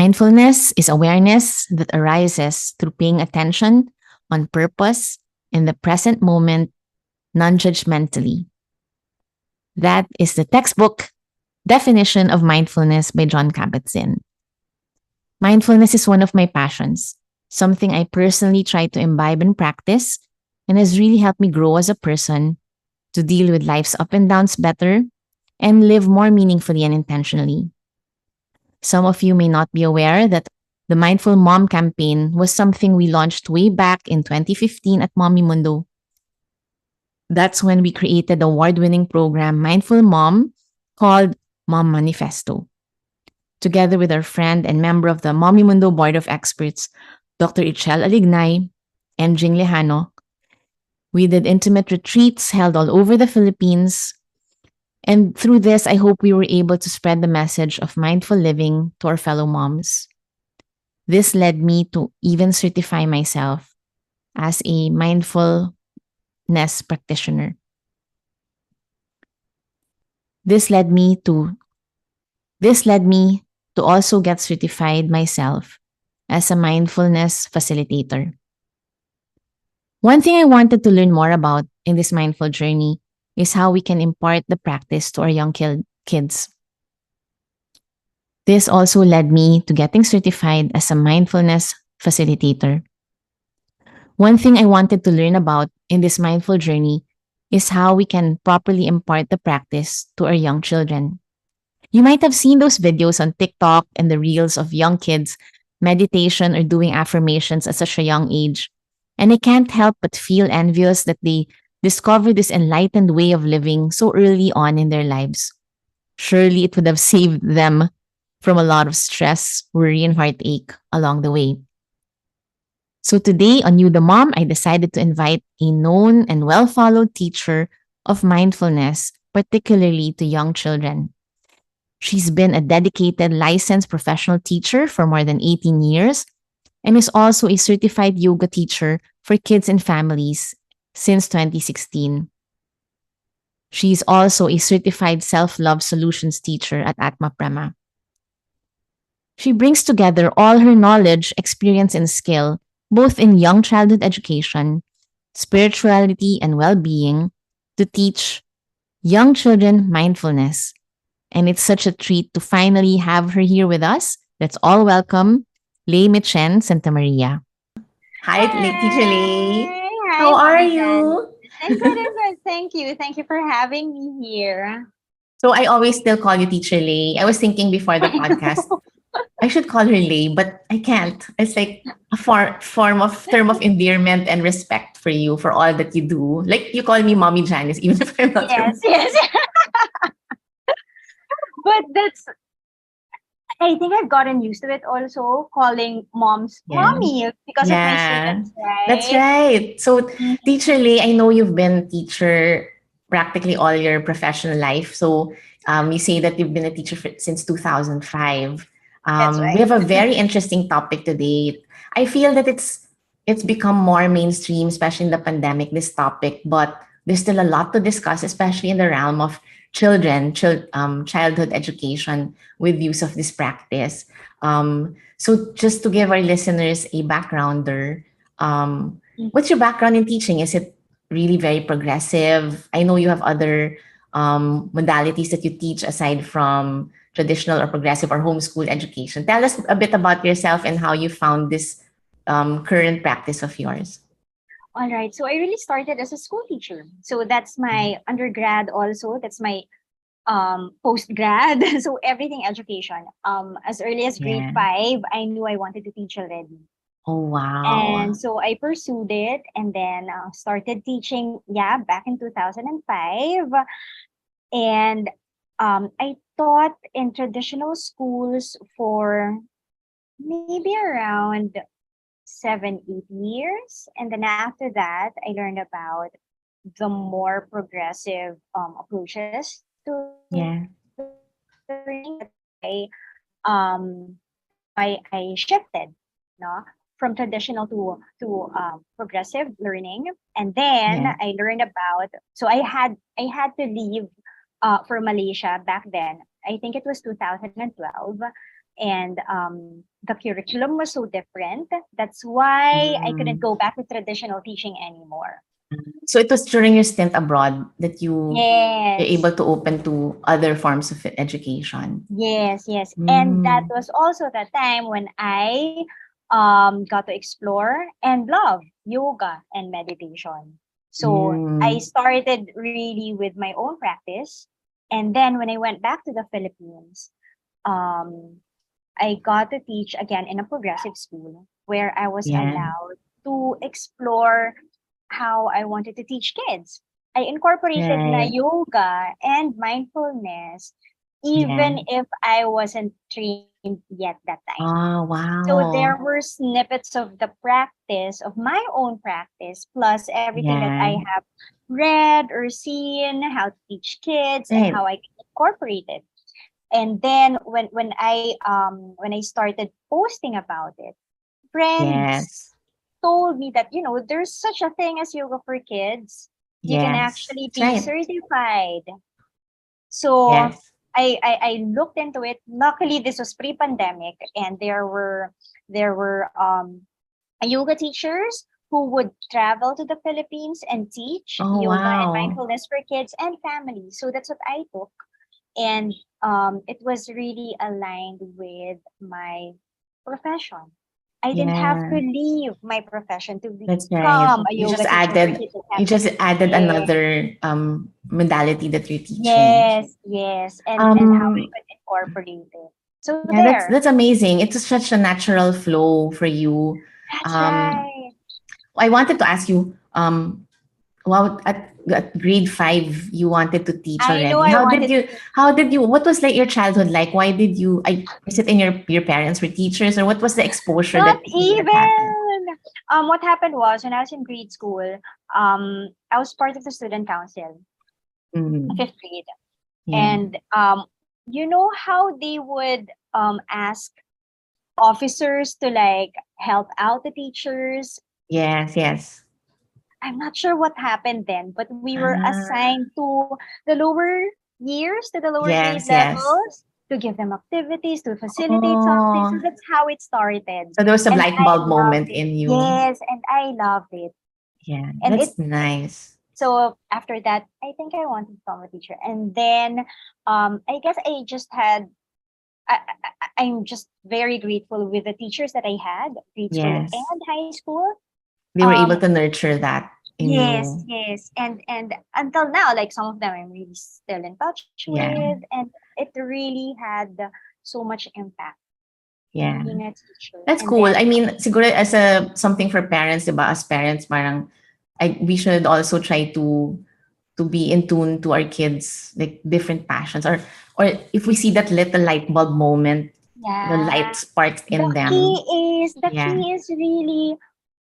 Mindfulness is awareness that arises through paying attention on purpose in the present moment, non judgmentally. That is the textbook definition of mindfulness by John Kabat-Zinn. Mindfulness is one of my passions, something I personally try to imbibe and practice, and has really helped me grow as a person to deal with life's up and downs better and live more meaningfully and intentionally. Some of you may not be aware that the Mindful Mom campaign was something we launched way back in 2015 at Mommy Mundo. That's when we created the award-winning program Mindful Mom called Mom Manifesto. Together with our friend and member of the Mommy Mundo Board of Experts, Dr. Ichel Alignay and Jing Lejano, we did intimate retreats held all over the Philippines. And through this, I hope we were able to spread the message of mindful living to our fellow moms. This led me to even certify myself as a mindfulness practitioner. This led me to also get certified myself as a mindfulness facilitator. One thing I wanted to learn more about in this mindful journey is how we can impart the practice to our young kids. This also led me to getting certified as a mindfulness facilitator. One thing I wanted to learn about in this mindful journey is how we can properly impart the practice to our young children. You might have seen those videos on TikTok and the reels of young kids meditation or doing affirmations at such a young age. And I can't help but feel envious that they discover this enlightened way of living so early on in their lives. Surely it would have saved them from a lot of stress, worry, and heartache along the way. So today on You the Mom, I decided to invite a known and well-followed teacher of mindfulness, particularly to young children. She's been a dedicated licensed professional teacher for more than 18 years and is also a certified yoga teacher for kids and families since 2016. She's also a certified self-love solutions teacher at Atma Prema. She brings together all her knowledge, experience, and skill, both in young childhood education, spirituality, and well-being, to teach young children mindfulness. And it's such a treat to finally have her here with us. Let's all welcome Lei Michen Santa Maria. Hi, Teacher Lei. Hi, How are Mommy Jen. you? I'm good, I'm good. Thank you. Thank you for having me here. So I always still call you Teacher Lei. I was thinking before the podcast, I should call her Lei, but I can't. It's like a term of endearment and respect for you for all that you do. Like you call me Mommy Janice, even if I'm not your Yes, yes. But I think I've gotten used to it also, calling moms yeah. mommy because of my Yeah, students, that's right? right. So, Mhm. Teacher Lei, I know you've been a teacher practically all your professional life. So, you say that you've been a teacher since 2005. That's We right. have a very interesting topic today. I feel that it's become more mainstream, especially in the pandemic, this topic, but there's still a lot to discuss, especially in the realm of childhood education with use of this practice. So just to give our listeners a backgrounder, what's your background in teaching? Is it really very progressive? I know you have other modalities that you teach aside from traditional or progressive or homeschool education. Tell us a bit about yourself and how you found this current practice of yours. All right. So I really started as a school teacher. So that's my undergrad also. That's my post grad. So everything education. As early as grade Yeah. 5, I knew I wanted to teach already. Oh, wow. And so I pursued it and then started teaching, yeah, back in 2005. And I taught in traditional schools for maybe around 7, 8 years. And then after that, I learned about the more progressive approaches to learning. Yeah. That's why I shifted, no, from traditional to progressive learning. And then Yeah. I learned about. So I had to leave for Malaysia back then. I think it was 2012 and the curriculum was so different. That's why I couldn't Mm. go back to traditional teaching anymore. So it was during your stint abroad that you're able Yes. to open to other forms of education. Yes, yes. And that Mm. was also the time when I got to explore and love yoga and meditation. So I Mm. started really with my own practice. And then when I went back to the Philippines, um, I got to teach again in a progressive school where I was Yeah. allowed to explore how I wanted to teach kids. I incorporated na Right. yoga and mindfulness Yeah. even if I wasn't trained yet that time. Oh, So there wow. were snippets of the practice, of my own practice, plus everything that I Yeah. have read or seen, how to teach kids and how Right. I can incorporate it. And then when I started posting about it, friends Yes. told me that there's such a thing as yoga for kids. You can Yes. actually That's be right. certified. So Yes. I looked into it. Luckily, this was pre-pandemic, and there were yoga teachers who would travel to the Philippines and teach Oh, yoga and wow. mindfulness for kids and families. So that's what I took, and it was really aligned with my profession. I didn't have to Yeah. leave my profession to That's right. become a yoga teacher for kids and You just families. added Yeah. another modality that you're teaching. Yes, yes, and how I Um could incorporate it. So yeah, there. that's amazing. It's such a natural flow for you. That's Um right. I wanted to ask you, wow, at grade 5 you wanted to teach I know already. I wanted to teach. How did you what was like your childhood like? Why did you is it in your parents were teachers, or what was the exposure Not that happened? even. What happened was when I was in grade school, I was part of the student council, Mm, fifth grade, yeah. and you know how they would ask officers to like help out the teachers. Yes, yes. I'm not sure what happened then, but we were Ah, assigned to the lower years, to the lower grade yes, yes. levels, to give them activities, to facilitate something. So Oh, that's how it started. so there was a And light I bulb loved moment it. in you. Yes, and I loved it. Yeah, And that's nice. so after that, I think I wanted to become a teacher. And then I guess I just had I'm just very grateful with the teachers that I had, grade school Yes. and high school. They were able Um, to nurture that in Yes, you. yes. And until now, like some of them I'm really still in touch Yeah, with, and it really had so much impact yeah. being a teacher. That's And cool. then I mean, siguro as a something for parents, 'di ba? As parents, parang we should also try to be in tune to our kids, like different passions, or if we see that little light bulb moment, the light yeah, sparks the in them. the Yeah, key is really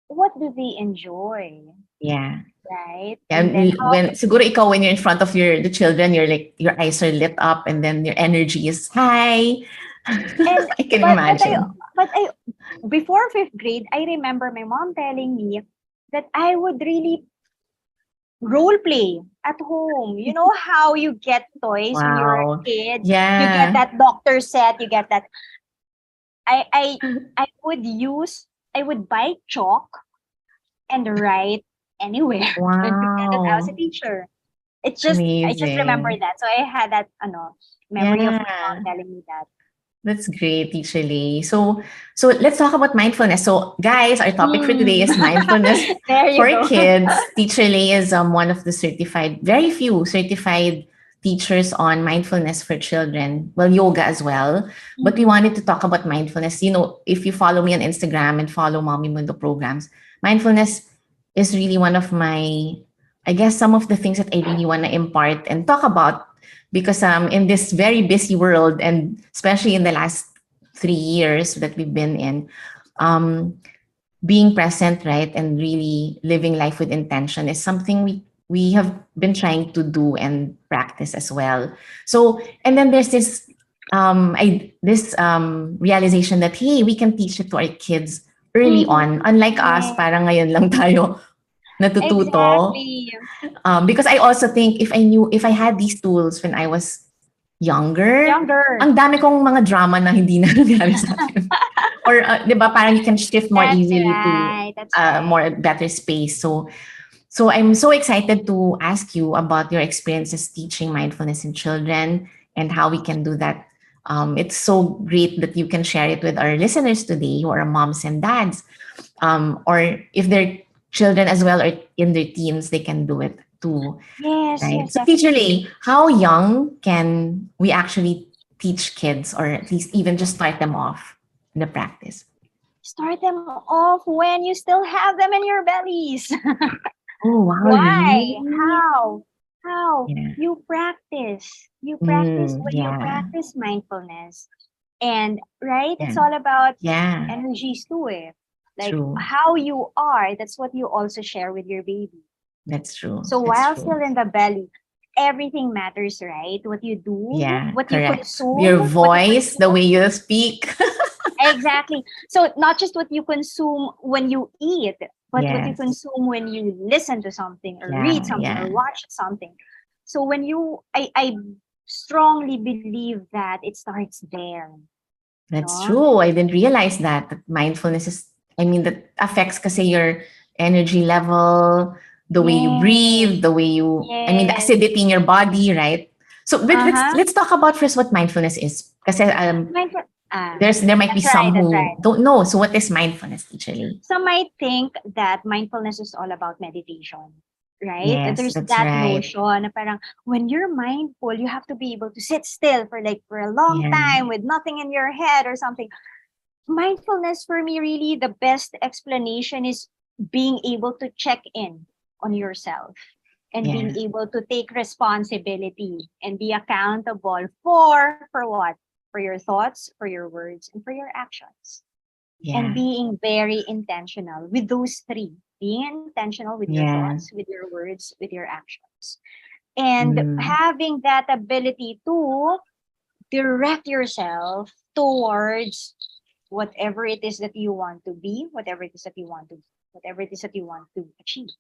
what do they enjoy, yeah. right? Yeah, And then how when siguro ikaw when you're in front of the children, you're like your eyes are lit up and then your energy is high. and I can but imagine. but I before fifth grade, I remember my mom telling me that I would really role play at home. You know how you get toys when you're a Wow. kid? You get Yeah. that doctor set, you get that. I I I would use I would buy chalk and write anywhere and pretend that I was a Wow. teacher. I just remember Amazing. that. So I had that memory of my mom Yeah. telling me that. That's great, Teacher Lee. So let's talk about mindfulness. So guys, our topic for today Mm. is mindfulness There you for go. kids. Teacher Lee is one of the very few certified teachers on mindfulness for children. Well, yoga as well. But we Mhm. wanted to talk about mindfulness. You know, if you follow me on Instagram and follow Mommy Mundo programs, mindfulness is really one of my, I guess, some of the things that I really want to impart and talk about because in this very busy world, and especially in the last 3 years that we've been in, um, being present, right, and really living life with intention is something we have been trying to do and practice as well. So, and then there's this realization that hey, we can teach it to our kids early Mhm. on. Unlike us, Yeah, parang ngayon lang tayo natututo. exactly. Because I also think if I had these tools when I was younger, Younger. ang dami kong mga drama na hindi na nangyari sa akin. Or, di ba, parang you can shift more That's easily to right. That's right. more better space. So I'm so excited to ask you about your experiences teaching mindfulness in children and how we can do that. It's so great that you can share it with our listeners today who are moms and dads. Or if they're children as well or in their teens, they can do it too. Yes, Right. yes, So Teacher definitely. Lee, how young can we actually teach kids or at least even just start them off in the practice? Start them off when you still have them in your bellies. Oh, wow, Why? really? How? How? Yeah. You practice. You practice when you Yeah. practice mindfulness. And right, it's Yeah. all about Yeah. energies too. Like True. how you are, that's what you also share with your baby. That's true. So That's while true. still in the belly, everything matters, right? What you do, Yeah, what you correct. consume, Your what you voice, the consume. way you speak. Exactly. So not just what you consume when you eat, but what you Yes. consume when you listen to something or read Yeah, something or yeah. watch something. So when I strongly believe that it starts there. That's No? true. I didn't realize that mindfulness is, I mean, that affects kasi your energy level, the way you breathe, Yes. the way you, I mean, the Yes. acidity in your body, right? So but let's Uh-huh. let's talk about first what mindfulness is. Kasi Mindful- ah, there might be that's right. some That's who right. don't know. So what is mindfulness, Teacher Lee? Some might think that mindfulness is all about meditation, right? Yes, There's that's that right. notion na parang when you're mindful, you have to be able to sit still for a long Yeah. time with nothing in your head or something. Mindfulness for me, really, the best explanation is being able to check in on yourself and being Yeah. able to take responsibility and be accountable for what? For your thoughts, for your words, and for your actions, and Yeah. being very intentional with those three, being intentional with your Yeah. thoughts, with your words, with your actions, and Mm. having that ability to direct yourself towards whatever it is that you want to be, whatever it is that you want to, whatever it is that you want to achieve.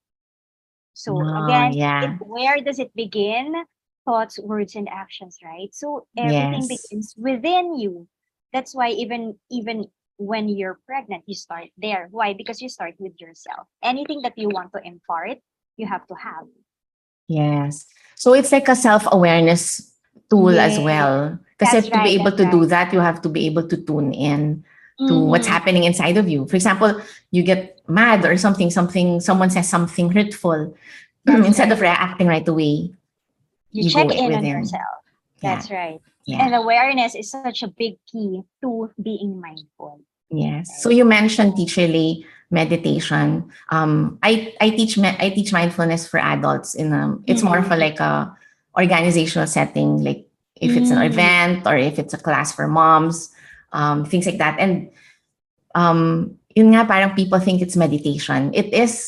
So Oh, again, yeah. where does it begin? Thoughts, words, and actions, right? So everything Yes. begins within you. That's why even when you're pregnant, you start there. Why? Because you start with yourself. Anything that you want to impart, you have to have. Yes. So it's like a self-awareness tool as Yeah, well. Because that's to be right. able That's to do right. that, you have to be able to tune in to what's Mm-hmm. happening inside of you. For example, you get mad or someone says something hurtful. That's Instead right. of reacting right away, You you go check in on within. yourself. Yeah. That's right. Yeah. And awareness is such a big key to being mindful. Yes. So Right? you mentioned So, Teacher Lee meditation. I teach mindfulness for adults in it's more of a mm, like a organizational setting, like if it's an mm, event or if it's a class for moms, things like that. And yun nga parang people think it's meditation.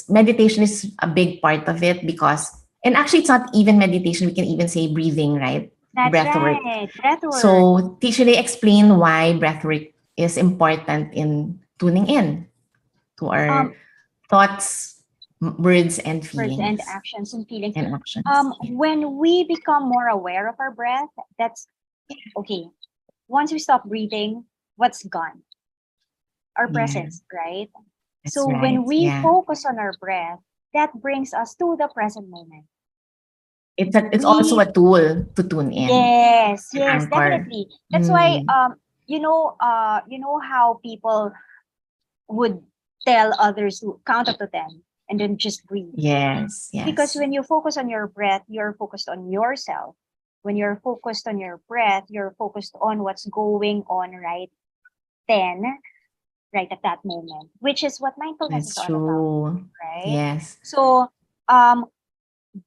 Meditation is a big part of it because and actually it's not even meditation. We can even say breathing, right? that's Breath work. right. Breathwork. So Teacher Lee explain why breathwork is important in tuning in to our Um, thoughts, words, and words and feelings actions and feelings. and actions. Yeah. When we become more aware of our breath, that's okay. Once we stop breathing, what's gone? Our Yeah, presence, right? that's So when right. we Yeah. focus on our breath, that brings us to the present moment. It's also a We tool to tune in Yes, and yes, anchor. definitely. That's why Mm, you know how people would tell others to count up to 10 and then just breathe. yes, Because yes. when you focus on your breath, you're focused on yourself. When you're focused on your breath, you're focused on what's going on then, right at that moment, which is what mindfulness is That's all about, true. right? Yes. So, um,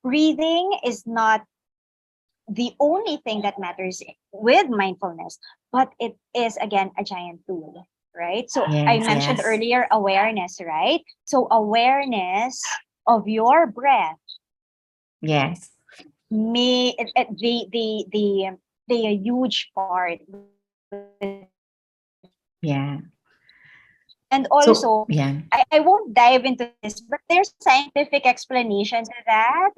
breathing is not the only thing that matters with mindfulness, but it is again a giant tool, right? So I Yes, mentioned yes. earlier awareness, right? So awareness of your breath Yes. may they a huge part with Yeah. and So, also yeah. I won't dive into this, but there's scientific explanations to that.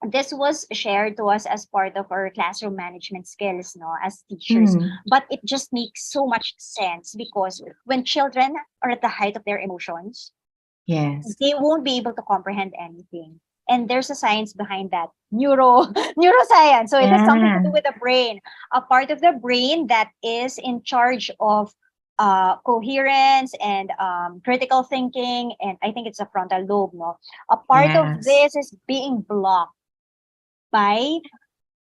this was shared to us as part of our classroom management skills, no, as teachers. Mm. But it just makes so much sense because when children are at the height of their emotions, Yes. they won't be able to comprehend anything. And there's a science behind that, neuroscience. So it has something to Yeah. do with the brain, a part of the brain that is in charge of coherence and critical thinking. And I think it's a frontal lobe. No, a part of Yes. this is being blocked by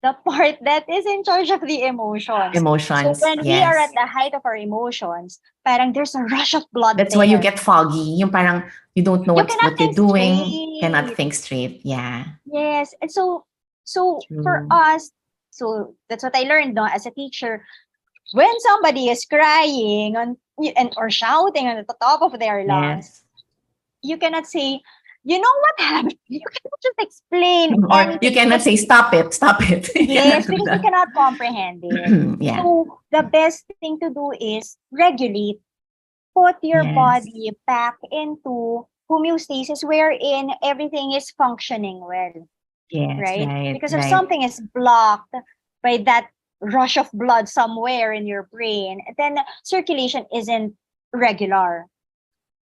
the part that is in charge of the emotions. So Emotions. when we are at Yes. the height of our emotions, parang there's a rush of blood That's why you there. get foggy. Yung parang you don't know You cannot what you're think doing, cannot straight. think straight. Yeah. Yes. And so for True. us, so that's what I learned, no, as a teacher. When somebody is crying and or shouting at the top of their lungs, Yes. you cannot say, you know what happened? You cannot just explain Or you anything cannot because say stop it, stop it. You cannot yes, do because you that. cannot comprehend it. Yeah. So the best thing to do is regulate, put your Yes. body back into homeostasis wherein everything is functioning well, Yes. right? Right. Because if Right. something is blocked by that rush of blood somewhere in your brain, then circulation isn't regular.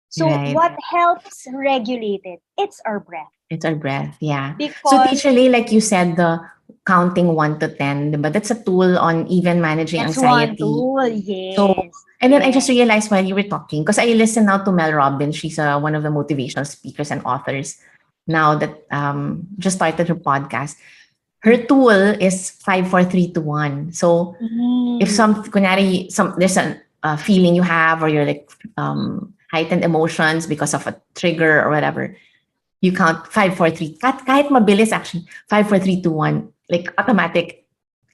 So Right. what helps regulate it? It's our breath. It's our breath. Yeah. So Because Teacher Lee, like you said, the counting 1 to 10, but that's a tool on even managing that's one anxiety. tool. So, Yes. and then I just Yes. realized while you were talking, because I listen now to Mel Robbins. She's one of the motivational speakers and authors now that just started her podcast. Her tool is 5 4 3 2 1. So if Mm. there's a feeling you have, or you're like heightened emotions because of a trigger or whatever, you count 5 4 3. Kahit mabilis actually, 5 4 3 2 1, like automatic.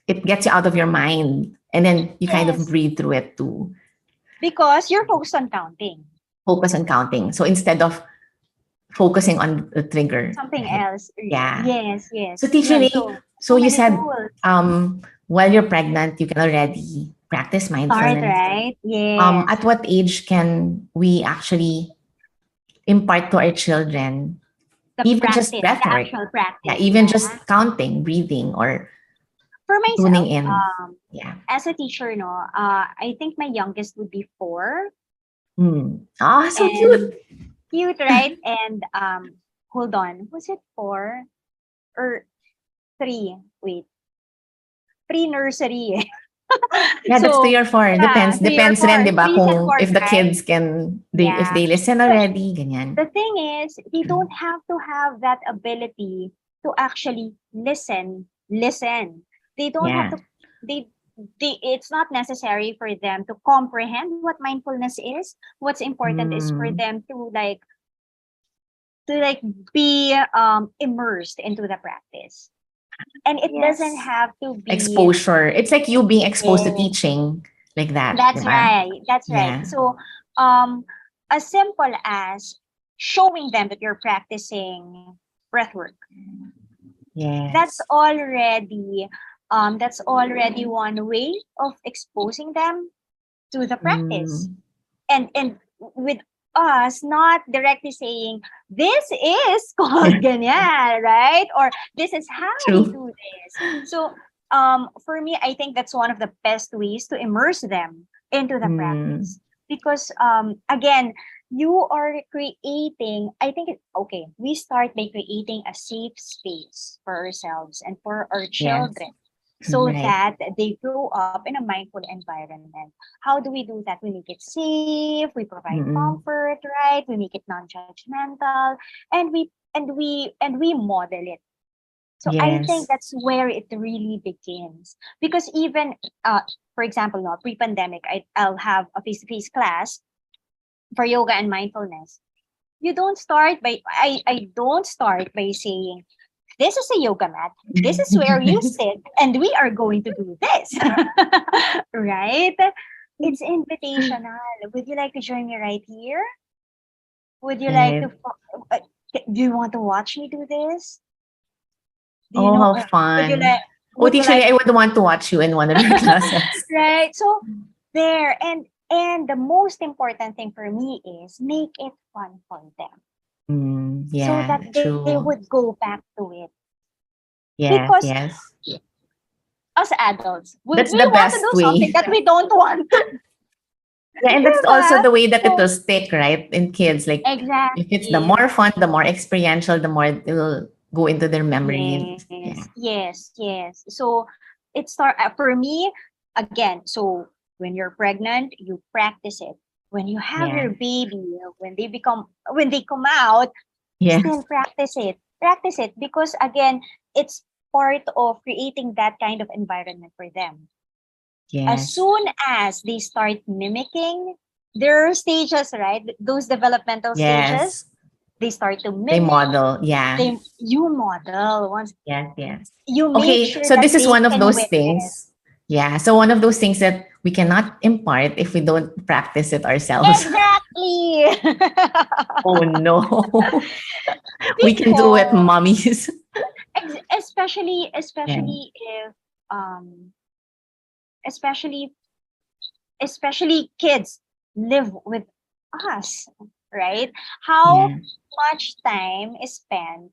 It gets you out of your mind, and then you kind of Yes. breathe through it to Because you're focused on counting. focus on counting. So instead of focusing on the trigger, Something right? else. Yeah. Yes, So yes. Teacher Yun. Lee, So so so you many said tools. while you're pregnant, you can already practice Start, mindfulness. right? Yes. At what age can we actually impart to our children The even just practice, breath the work? actual Yeah, practice, even yeah. just counting, breathing, or For tuning myself, in. Yeah. as a teacher, no, I think my youngest would be 4. Ah, so And cute. cute, right? And hold on, was it 4 or 3? Wait, pre-nursery. Yeah, that's So 3 or 4. yeah, Depends. 3 or Depends rin, 4, di ba, 3 and kung 4, if the right? kids if Yeah. they listen But already, ganyan. the thing is, they don't have to have that ability to actually listen. They don't have Yeah. to they it's not necessary for them to comprehend what mindfulness is. What's important is for Mm, them to be immersed into the practice. And it doesn't yes. have to be Exposure. It's like you being exposed to eh, teaching like that, di that's ba? right. That's right. Yeah. So um as simple as showing them that you're practicing breath work, that's Yes. already that's already one way of exposing them to the practice. Mm, And with us not directly saying this is called ganyan, right? Or this is how we true. do this. So for me, I think that's one of the best ways to immerse them into the Mm, practice. Because again, you are creating, I think okay, we start by creating a safe space for ourselves and for our yes. children so Right. that they grow up in a mindful environment. How do we do that? We make it safe, we provide Mm-mm. comfort, right? We make it non-judgmental, and we model it. So I think Yes. that's where it really begins. Because even for example, no, pre-pandemic, I'll have a face-to-face class for yoga and mindfulness. You don't start by I don't start by saying this is a yoga mat. This is where you sit, and we are going to do this. Right? It's invitational. Would you like to join me right here? Would you like to? Right. Do you want to watch me do this? Do you Oh, know? how Would you fun. like? Oh, Would you teacher, like? I would want to watch you in one of your classes. Right. So there, and the most important thing for me is make it fun for them, so that Yeah, they true. would go back to it. Yes, Because yes. as adults, would That's we the want to best do something way. that we don't want? Yeah, and that's Diba? also the way that it So, will stick, right? In kids, like if it's the exactly. more fun, the more experiential, the more it will go into their memory. Yeah. Yes, yes, yes. So it start for me again. So when you're pregnant, you practice it. When you have Yeah. your baby, when they come out, Yes. still practice it. Practice it because again, it's part of creating that kind of environment for them. As Yes. soon as they start mimicking, there are stages, right? Those developmental stages, Yes. they start to They mimic. model. Yeah. They you model once Yes. Yes. you make Okay. sure So that this is they one of can those witness. things. Yeah. So one of those things that we cannot impart if we don't practice it ourselves. Exactly. Oh no. We can do it, Because mommies. especially Yeah. if um especially especially kids live with us, right? How Yeah. much time is spent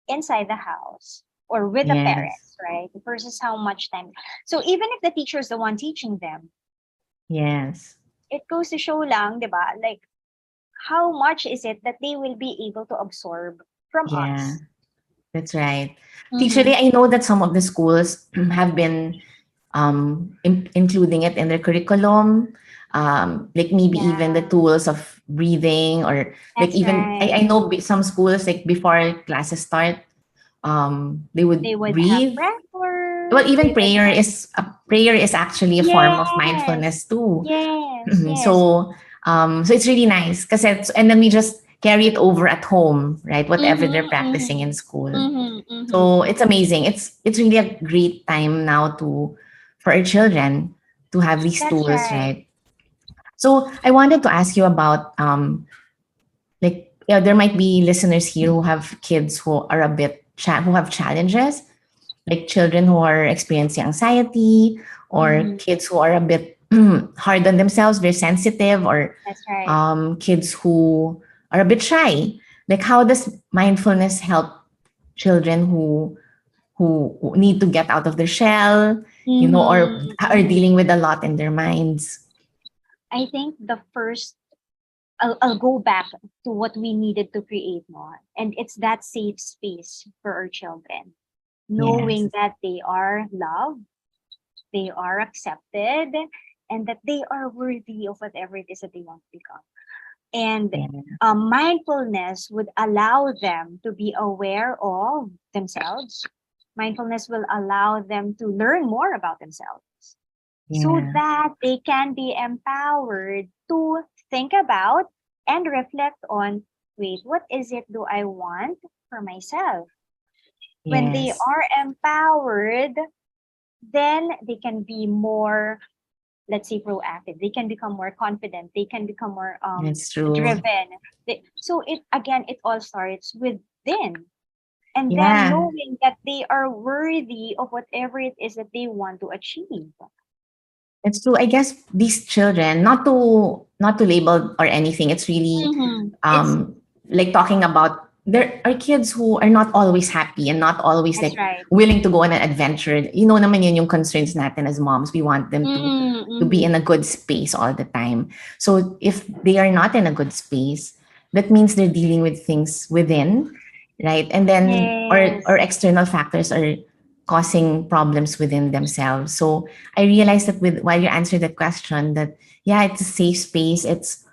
inside the house or with the Yes. parents, right? Versus how much time. So even if the teacher is the one teaching them, Yes. it goes to show lang, 'di ba? Like how much is it that they will be able to absorb from Yeah. us? That's right. Mm-hmm. Teacherly, I know that some of the schools have been including it in their curriculum, like maybe even the Yeah, tools of breathing, or like that's even right. I know some schools like before classes start, they would They would have breathe. breath Well, work. even They would have prayer is actually a form of yes, mindfulness too. yes, yes. So it's really nice because and then we just carry it over at home, right? Whatever they're Mm-hmm, practicing mm-hmm, in school. mm-hmm, mm-hmm. So it's amazing. It's really a great time now to for our children to have these That's tools, right. right? So I wanted to ask you about like yeah, there might be listeners here who have kids who are a bit who have challenges, like children who are experiencing anxiety, or Mm-hmm. kids who are a bit hard on themselves, very sensitive, or That's right. kids who are a bit shy. Like how does mindfulness help children who need to get out of their shell, or Mm-hmm, are mm-hmm. dealing with a lot in their minds? I think the first I'll go back to what we needed to create more. And it's that safe space for our children. Yes. Knowing that they are loved, they are accepted, and that they are worthy of whatever it is that they want to become. And Yeah. mindfulness would allow them to be aware of themselves. Mindfulness will allow them to learn more about themselves so Yeah. that they can be empowered to think about and reflect on wait, what is it do I want for myself? When they Yes. are empowered, then they can be more, let's say, proactive. They can become more confident. They can become more That's true. driven. So it again, it all starts within. And then Yeah. knowing that they are worthy of whatever it is that they want to achieve. It's true. I guess these children, not to label or anything, it's really It's like talking about there are kids who are not always happy and not always that's like right. willing to go on an adventure. Naman yun yung concerns natin as moms. We want them to be Mm-hmm. in a good space all the time. So if they are not in a good space, that means they're dealing with things within, right? And then or Yes. external factors are causing problems within themselves. So I realized that while you answered that question, that yeah, it's a safe space. It's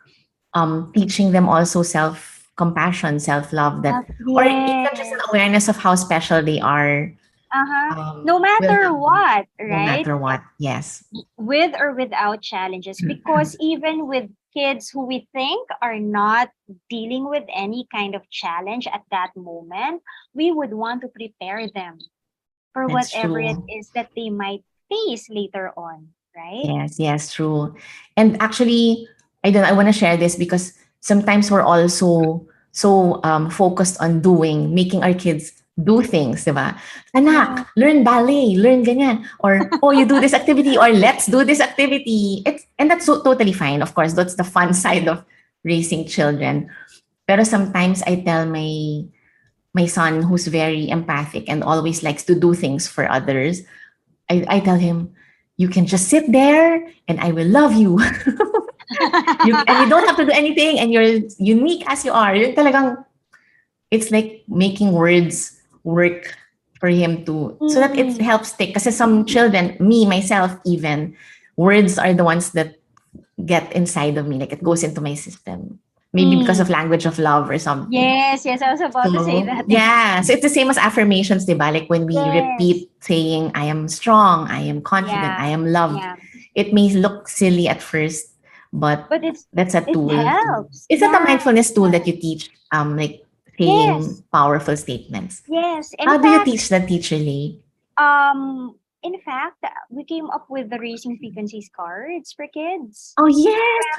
teaching them also self compassion, self love, that or even just an Yes. awareness of how special they are. Uh-huh. No Will matter help them what, no right? matter what. Yes. With or without challenges. Because even with kids who we think are not dealing with any kind of challenge at that moment, we would want to prepare them for That's whatever it true. is that they might face later on, right? Yes, yes, true. And actually, I want to share this because sometimes we're also so focused on making our kids do things, diba? Yeah. Anak, learn ballet, learn ganyan. Or, oh, you do this activity, or let's do this activity. And that's so totally fine. Of course, that's the fun side of raising children. Pero sometimes I tell my son, who's very empathic and always likes to do things for others, I tell him, you can just sit there and I will love you. And you don't have to do anything and you're unique as you are. Yung talagang, it's like making words work for him to, so that it Mm, helps stick. Kasi some children, me, myself even, words are the ones that get inside of me. Like it goes into my system. Maybe because of mm. language of love or something. Yes, yes, I was about to say So, that. yeah. So it's the same as affirmations, diba? Like when we Yes. repeat saying, I am strong, I am confident, I Yeah. am loved. Yeah. It may look silly at first, but But that's a it tool to, helps. is that a Yeah. mindfulness tool that you teach, like saying Yes. powerful statements? Yes. In How do you fact, teach that, teacher Lee? we came up with the raising frequencies cards for kids. Oh, yes.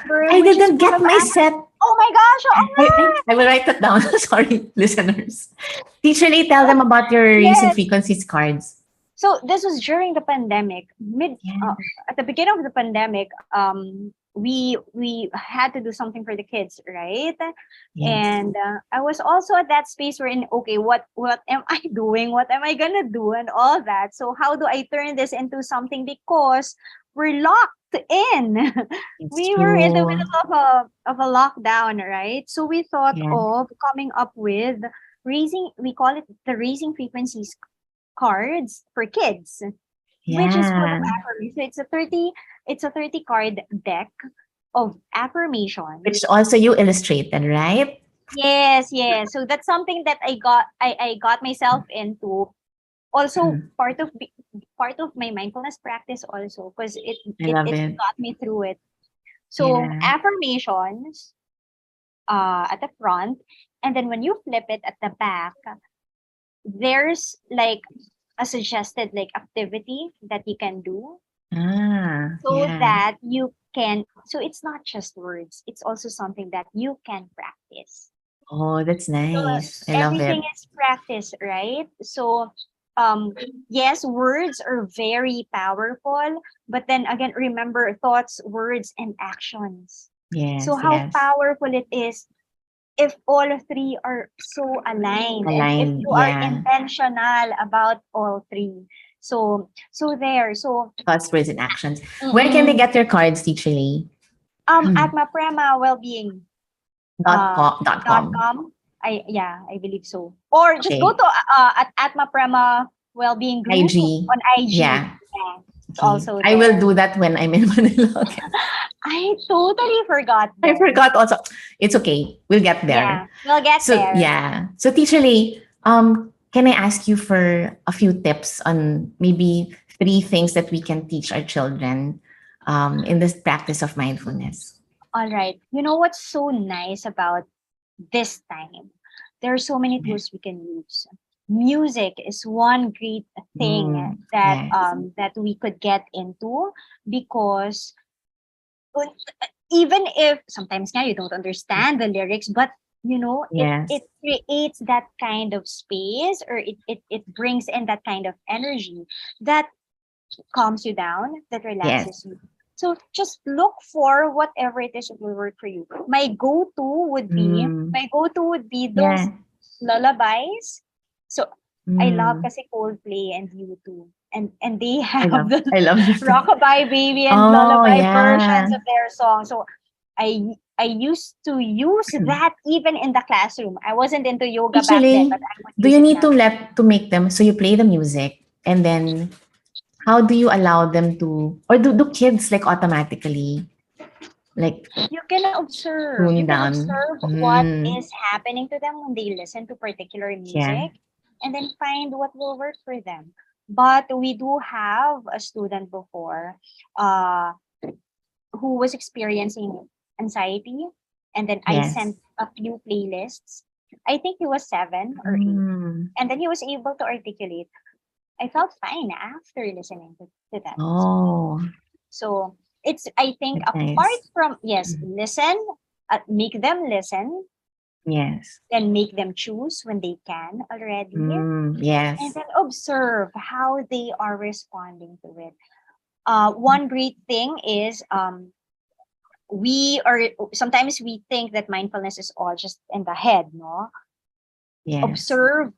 Remember, I which is didn't full get of my set. oh my gosh, oh I will write that down. Sorry, listeners. Teacher Lee, tell my them about your raising yes. frequencies cards. So this was during the pandemic, Yeah. at the beginning of the pandemic. We had to do something for the kids, right? Yes. And I was also at that space where in okay, what am I doing? What am I gonna do? And all that. So how do I turn this into something because we're locked in? It's We were in the true. middle of a lockdown, right? So we thought Yeah. of coming up with raising. We call it the raising frequencies cards for kids, which is full of Yeah. affirmations. So it's a 30 card deck of Which affirmations. also you illustrated, right? Yes, yes. So that's something that I got myself into. Also Mm. part of my mindfulness practice also because I love it it. got me through it. So Yeah. affirmations at the front, and then when you flip it at the back, there's like a suggested like activity that you can do so Yeah. that you can so it's not just words, it's also something that you can practice. Oh, that's So nice. I love everything it. is practice, right? So um yes, words are very powerful, but then again, remember thoughts, words, and actions. So Yes, how yes. powerful it is if all three are so aligned and if Aligned. you are Yeah. intentional about all three. So there. So Thoughts, words, and actions. Where can they mm-mm. get your cards, teacher Lee? At Maprema Wellbeing Dot dot com. com. I believe so. Or just go Okay. to at Maprema Wellbeing Group IG. on IG. Yeah. Yeah, it's Okay. also I will there. do that when I'm in Manila. Okay. I totally forgot I them. forgot also. It's okay. We'll get there. Yeah, we'll get So there. yeah. So teacher Lee, can I ask you for a few tips on maybe three things that we can teach our children in this practice of mindfulness? All right. You know what's so nice about this time? There are so many Yeah. tools we can use. Music is one great thing Yes. that we could get into because uh, even if sometimes now you don't understand the lyrics, but you know Yes. it creates that kind of space, or it brings in that kind of energy that calms you down, that Yes. relaxes you. So just look for whatever it is that will work for you. Mm. My go-to would be those Yeah. lullabies. So I love Mm. kasi Coldplay and U2. And they I have love the I love you too. rockabye baby and Oh lullaby yeah. versions of their song. So I used to use that even in the classroom. I wasn't into yoga back then, but Actually, I would do use you it need now. to make them so you play the music and then how do you allow them to, or do kids like automatically like You can observe. You tune can down? observe what Mm, is happening to them when they listen to particular yeah. music and then find what will work for them. But we do have a student before uh, who was experiencing anxiety. And then I Yes. sent a few playlists. I think he was 7 or 8. Mm. And then he was able to articulate. I felt fine after listening to that music. Oh, So it's, I think, that's apart nice. from, yes, Mm. listen, make them listen, Yes. then make them choose when they can already, and Yes. then observe how they are responding to it. One great thing is we are sometimes we think that mindfulness is all just in the head, no? Yes. observe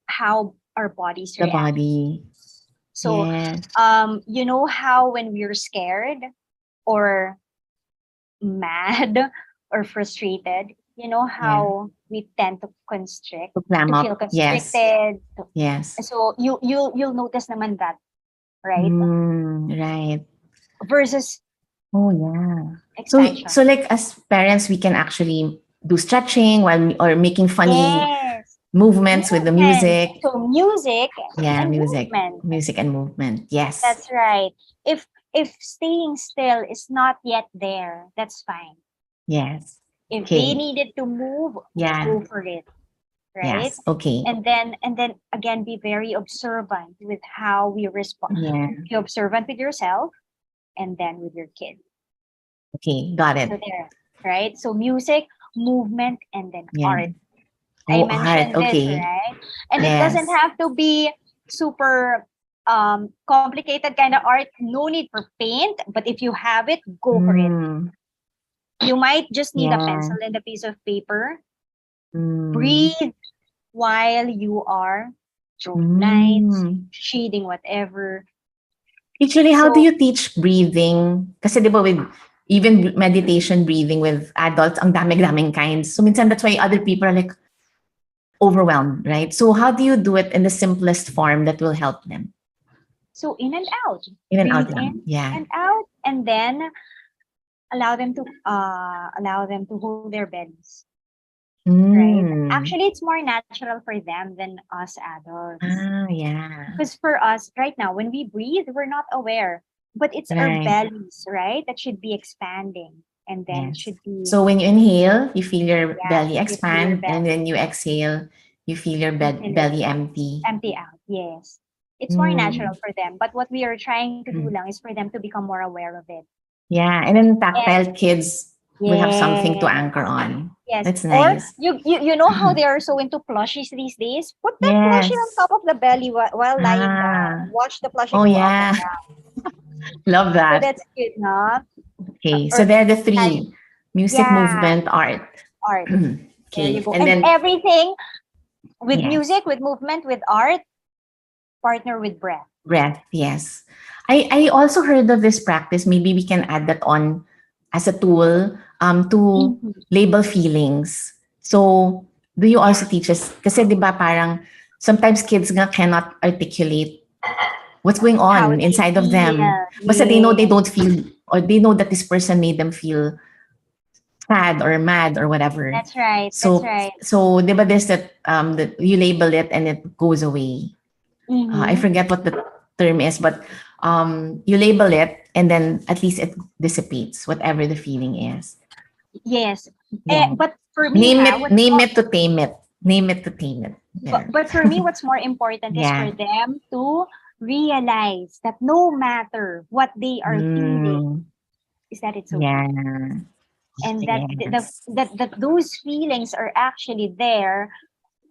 how our bodies The react. body. So, Yes. you know how when we're scared or mad or frustrated, you know Yeah. how we tend to constrict, To clam to feel up. Yes. constricted. Yes. So you'll notice naman that, right? Right. Versus Oh, yeah. So expansion. like as parents, we can actually do stretching or making funny Yes, movements with the movement. music. So music Yeah, and music, movement. music and movement. Yes. That's right. If staying still is not yet there, that's fine. Yes. If they Okay. needed to move, Yeah. go for it, right? Yes. Okay. And then again, be very observant with how we respond. Yeah. Be observant with yourself and then with your kid. Okay. Got So it. there, right? So music, movement, and then Yeah. art. I Oh, art. mentioned this, Okay. right? And it doesn't Yes. have to be super complicated kind of art. No need for paint, but if you have it, go for it. Mm, You might just need a yeah. pencil and a piece of paper. Mm, Breathe while you are drawing lines, mm. shading whatever. Usually, how do So you teach breathing? Kasi di ba with even meditation breathing with adults, ang dami-daming kinds. So minsan that's why other people are like overwhelmed, right? So how do you do it in the simplest form that will help them? so in and out. In and Breathe out in lang. Yeah. and out, and then allow them to hold their bellies. Right? Mm. Actually, it's more natural for them than us adults. Ah, yeah. Because for us, right now, when we breathe, we're not aware. But it's our Right. bellies, right? That should be expanding. And then it Yes. should be, So when you inhale, you feel your yeah, belly you feel your expand, and belly when you exhale, you feel your you feel it belly empty. empty out. Yes. It's more Mm. natural for them. But what we are trying to do Mm. lang is for them to become more aware of it. Yeah, and then And tactile kids will have something to yes. anchor on. Yes. That's Or nice. you know how they are so into plushies these days? Put that plushie on Yes. top of the belly while lying down and Ah. watch the plushie Oh go up and yeah. down. Love So that. that's good, huh? Okay. So Or there are the and three: music, yeah, movement, art. art. There you Okay. go. And And then everything with yes, music, with movement, with art, partner with breath. breath. Yes. I also heard of this practice. Maybe we can add that on as a tool to Mhm. label feelings. So do you Yeah. also teach us? Kasi di ba parang sometimes kids nga cannot articulate what's going How on they inside of them. feel. Basta they know they Yeah. don't feel, or they know that this person made them feel sad or mad or whatever. That's right. That's So right. so di ba there's that you label it and it goes away. I Mm-hmm. forget what the term is, but you label it and then at least it dissipates whatever the feeling is. Yes. Yeah. But for me, ha, Name it to tame it. Name it to tame it. but, Yeah. but for me, what's more important is for Yeah. them to realize that no matter what they are feeling, Mm, is that it's okay. yeah. And that Yes. those feelings are actually there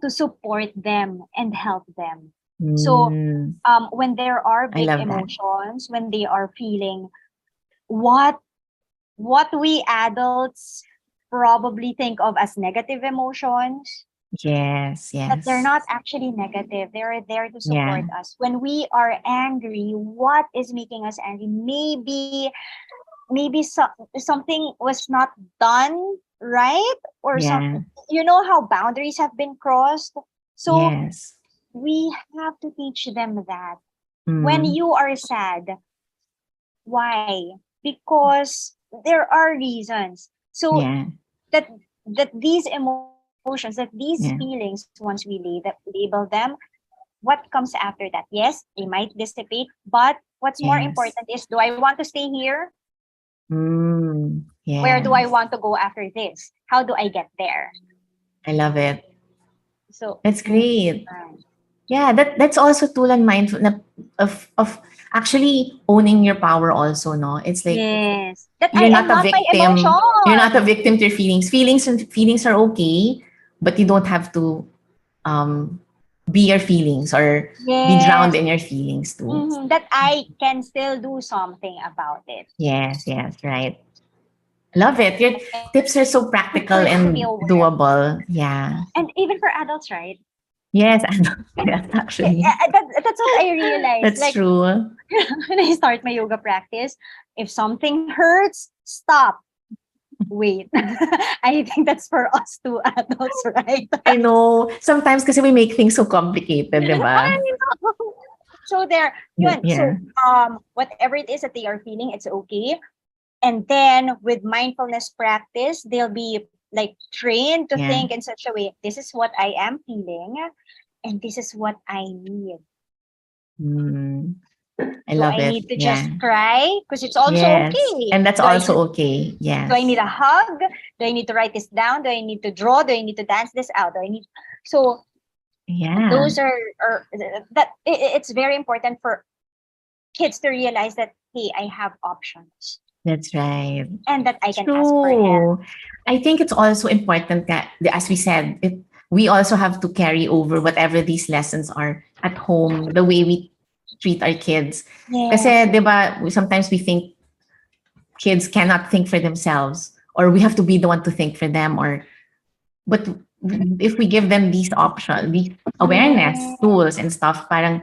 to support them and help them. So Mm, when there are I big love that. emotions, when they are feeling what what we adults probably think of as negative emotions, Yes, but they're yes. not actually negative. They're there to support Yeah. us. When we are angry, what is making us angry? Maybe something was not done right, or some, Yeah. you know how boundaries have been crossed. So Yes. we have to teach them that when Mm, you are sad, why? Because there are reasons. So yeah. that these emotions, that these Yeah. feelings, once we label them, what comes after that? Yes, they might dissipate, but what's more Yes. important is, do I want to stay here? Mm, Where do I yes. want to go after this? How do I get there? I love it. So, That's great. right. Yeah, that's also tool and mindful of actually owning your power also, no? It's like Yes, that I you're not am a not my victim. You're not a emotions. victim to your feelings. Feelings are okay, but you don't have to um be your feelings or be drowned Yes, in your feelings too. that I can still do something about it. Yes, yes, right. Love it. Your tips are so practical For it to be and aware. doable. Yeah. And even for adults, right? Yes, I know. Yes, actually. That's what I realized. That's Like true. when I start my yoga practice, if something hurts, stop. Wait. I think that's for us two adults, right? I know. Sometimes kasi we make things so complicated, di ba? I know. So there, yun. Yeah. So whatever it is that they are feeling, it's okay. And then with mindfulness practice, they'll be like trained to Yeah. think in such a way, this is what I am feeling and this is what I need. Mm. I Do love I it. need to just Yeah. cry? Because it's also Yes. okay. And that's Do I also just okay. do I need Yes. a hug? Do I need to write this down? Do I need to draw? Do I need to dance this out? Do I need so Yeah. those are it's very important for kids to realize that hey, I have options That's right. and that I can ask for help. True. I think it's also important that, as we said, we also have to carry over whatever these lessons are at home, the way we treat our kids. Yes. Kasi, di ba, sometimes we think kids cannot think for themselves or we have to be the one to think for them but if we give them these options, these awareness Yes. tools and stuff, parang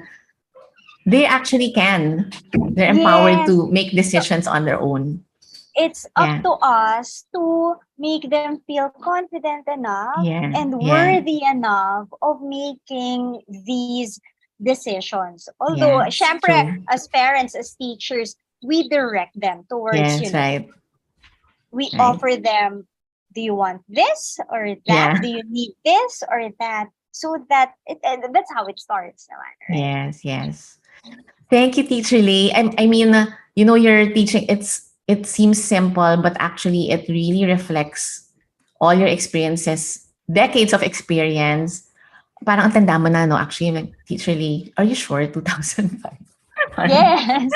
they actually can. They're empowered Yes. to make decisions on their own. It's up Yeah. to us to make them feel confident enough Yeah. and Yeah. worthy enough of making these decisions. Although, Yes. syempre, True. as parents, as teachers, we direct them towards, Yes. Right. we Right. offer them, do you want this or that? Yeah. Do you need this or that? So that that's how it starts naman, right? Yes. Yes. Thank you, Teacher Lee. I mean, your teaching, it seems simple, but actually it really reflects all your experiences, decades of experience. Parang ang tanda mo na, no? Actually, like, Teacher Lee, are you sure? 2005? Yes.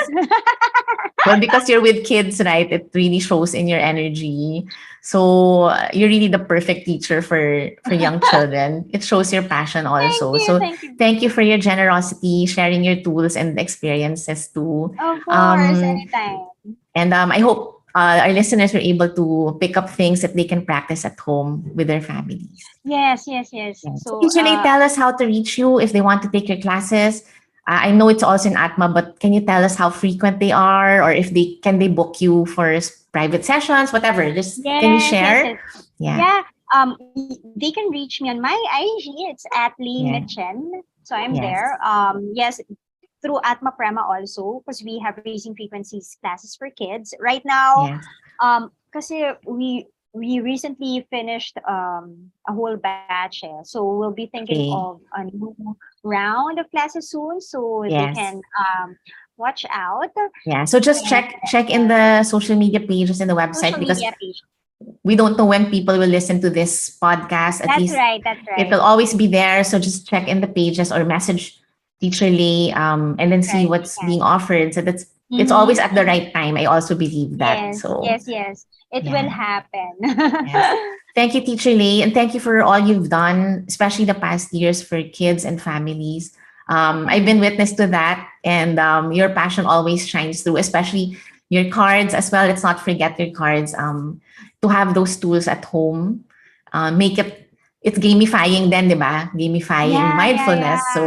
Well, because you're with kids, right? It really shows in your energy. So you're really the perfect teacher for young children. It shows your passion Thank also. you, So thank you. thank you for your generosity, sharing your tools and experiences too. Of course, Um, anytime. and I hope our listeners were able to pick up things that they can practice at home with their families. Yes, yes, yes. Yeah. So So, usually tell us how to reach you if they want to take your classes. I know it's also in Atma, but can you tell us how frequent they are, or if they book you for private sessions, whatever? Just can you yes, yes, share? yes. Yeah, Yeah, they can reach me on my IG. It's at Lee yeah, Mitchen. So I'm yes, there. Yes, through Atma Prema also, because we have raising frequencies classes for kids. Right now, yes. kasi we recently finished a whole batch. So we'll be thinking Okay, of a new round of classes soon, so they yes, can watch out. yeah. So just And check in the social media pages and the website social because media page. we don't know when people will listen to this podcast. At That's least right. That's it right. will always be there. So just check in the pages or message Teacher Lee, and then see Right. You what's being can. offered. So it's always at the right time. I also believe that. Yes. So Yes. Yes. It will yeah, happen. yes. Thank you, Teacher Lee, and thank you for all you've done, especially the past years for kids and families. I've been witness to that, and your passion always shines through, especially your cards as well. Let's not forget your cards. To have those tools at home, make it's gamifying then, di ba? Gamifying Yeah. Yeah. mindfulness. Yeah. So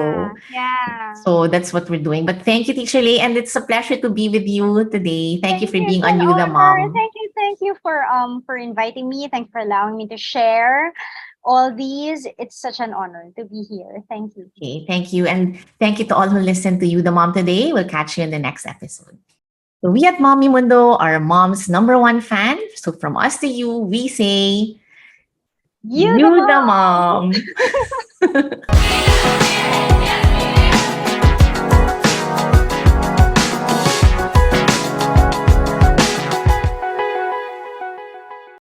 Yeah. so that's what we're doing. But thank you, Teacher Lee, and it's a pleasure to be with you today. Thank you Thank for you. being It's on an You the honor. Mom. Thank you for inviting me. Thank you for allowing me to share all these. It's such an honor to be here. Thank you. Okay, thank you. And thank you to all who listened to You the Mom today. We'll catch you in the next episode. So we at Mommy Mundo are mom's number one fan. So from us to you, we say, You the You the mom. Mom.